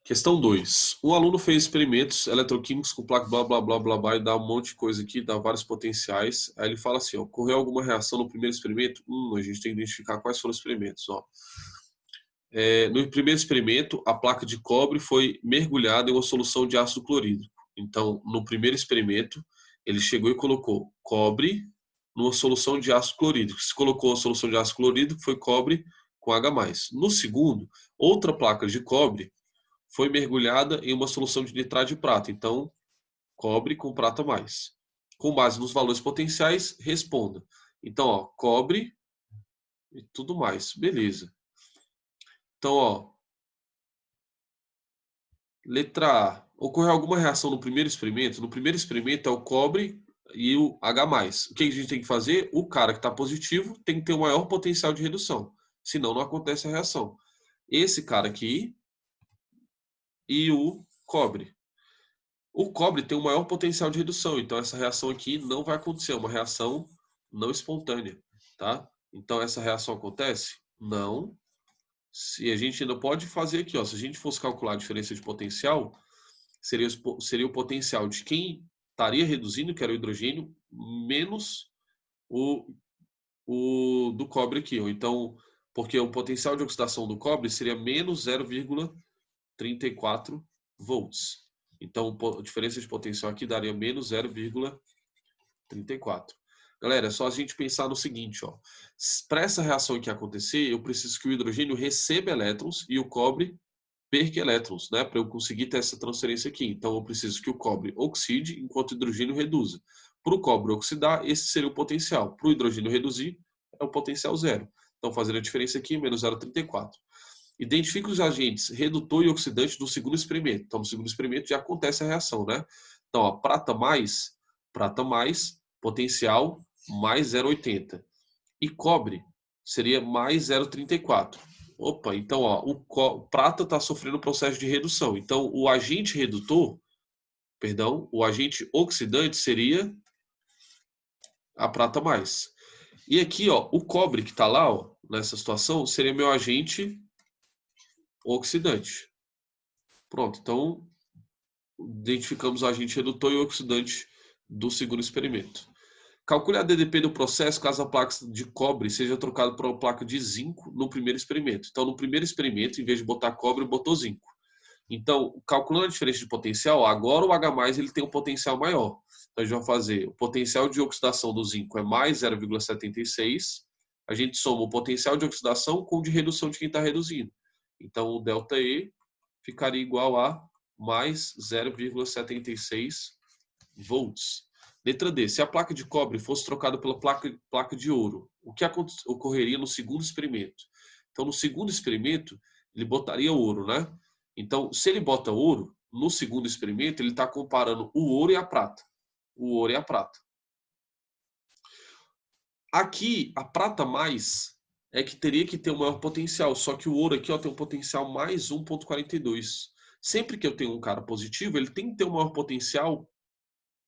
Questão 2. Um aluno fez experimentos eletroquímicos com placa blá blá blá blá blá e dá um monte de coisa aqui, dá vários potenciais. Aí ele fala assim, ó, ocorreu alguma reação no primeiro experimento? A gente tem que identificar quais foram os experimentos, ó. No primeiro experimento, a placa de cobre foi mergulhada em uma solução de ácido clorídrico. Então, no primeiro experimento, ele chegou e colocou cobre numa solução de ácido clorídrico. Se colocou a solução de ácido clorídrico, foi cobre com H+. No segundo, outra placa de cobre foi mergulhada em uma solução de nitrato de prata. Então, cobre com prata mais. Com base nos valores potenciais, responda. Então, ó, cobre e tudo mais. Beleza. Então, ó, letra A. Ocorreu alguma reação no primeiro experimento? No primeiro experimento é o cobre e o H+. O que a gente tem que fazer? O cara que está positivo tem que ter o maior potencial de redução. Senão, não acontece a reação. Esse cara aqui e o cobre. O cobre tem o maior potencial de redução, então essa reação aqui não vai acontecer, é uma reação não espontânea, tá? Então essa reação acontece? Não. Se a gente ainda pode fazer aqui, ó, se a gente fosse calcular a diferença de potencial, seria o potencial de quem estaria reduzindo, que era o hidrogênio, menos o do cobre aqui. Ó. Então, porque o potencial de oxidação do cobre seria menos 0,34 volts. Então, a diferença de potencial aqui daria menos 0,34. Galera, é só a gente pensar no seguinte, ó. Para essa reação aqui acontecer, eu preciso que o hidrogênio receba elétrons e o cobre perca elétrons, né? Para eu conseguir ter essa transferência aqui. Então, eu preciso que o cobre oxide enquanto o hidrogênio reduza. Para o cobre oxidar, esse seria o potencial. Para o hidrogênio reduzir, é o potencial zero. Então, fazendo a diferença aqui, menos 0,34. Identifique os agentes redutor e oxidante do segundo experimento. Então, no segundo experimento já acontece a reação, né? Então, ó, prata mais, potencial mais 0,80. E cobre seria mais 0,34. Opa, então ó, o prata está sofrendo processo de redução. Então, o agente redutor, o agente oxidante seria a prata mais. E aqui, ó, o cobre que está lá, ó, nessa situação, seria meu agente oxidante. Pronto, então identificamos o agente redutor e o oxidante do segundo experimento. Calcule a DDP do processo caso a placa de cobre seja trocada por uma placa de zinco no primeiro experimento. Então, no primeiro experimento, em vez de botar cobre, botou zinco. Então, calculando a diferença de potencial, agora o H+, ele tem um potencial maior. Então, a gente vai fazer o potencial de oxidação do zinco é mais 0,76. A gente soma o potencial de oxidação com o de redução de quem está reduzindo. Então, o ΔE ficaria igual a mais 0,76 volts. Letra D. Se a placa de cobre fosse trocada pela placa de ouro, o que ocorreria no segundo experimento? Então, no segundo experimento, ele botaria ouro, né? Então, se ele bota ouro, no segundo experimento, ele está comparando o ouro e a prata. O ouro e a prata. Aqui, a prata mais é que teria que ter o maior potencial, só que o ouro aqui ó, tem um potencial mais 1,42. Sempre que eu tenho um cara positivo, ele tem que ter o maior potencial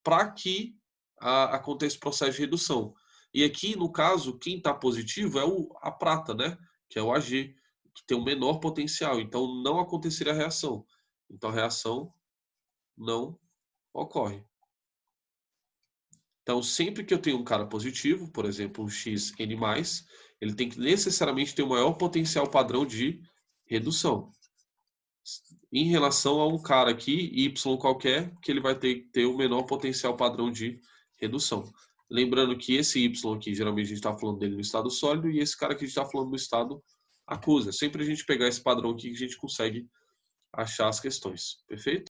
para que aconteça o processo de redução. E aqui, no caso, quem está positivo é a prata, né? Que é o Ag, que tem o menor potencial. Então, não aconteceria a reação. Então, a reação não ocorre. Então, sempre que eu tenho um cara positivo, por exemplo, um Xn+, ele tem que necessariamente ter o maior potencial padrão de redução. Em relação a um cara aqui, Y qualquer, que ele vai ter o menor potencial padrão de redução. Lembrando que esse Y aqui, geralmente a gente está falando dele no estado sólido, e esse cara aqui a gente está falando no estado aquoso. É sempre a gente pegar esse padrão aqui que a gente consegue achar as questões. Perfeito?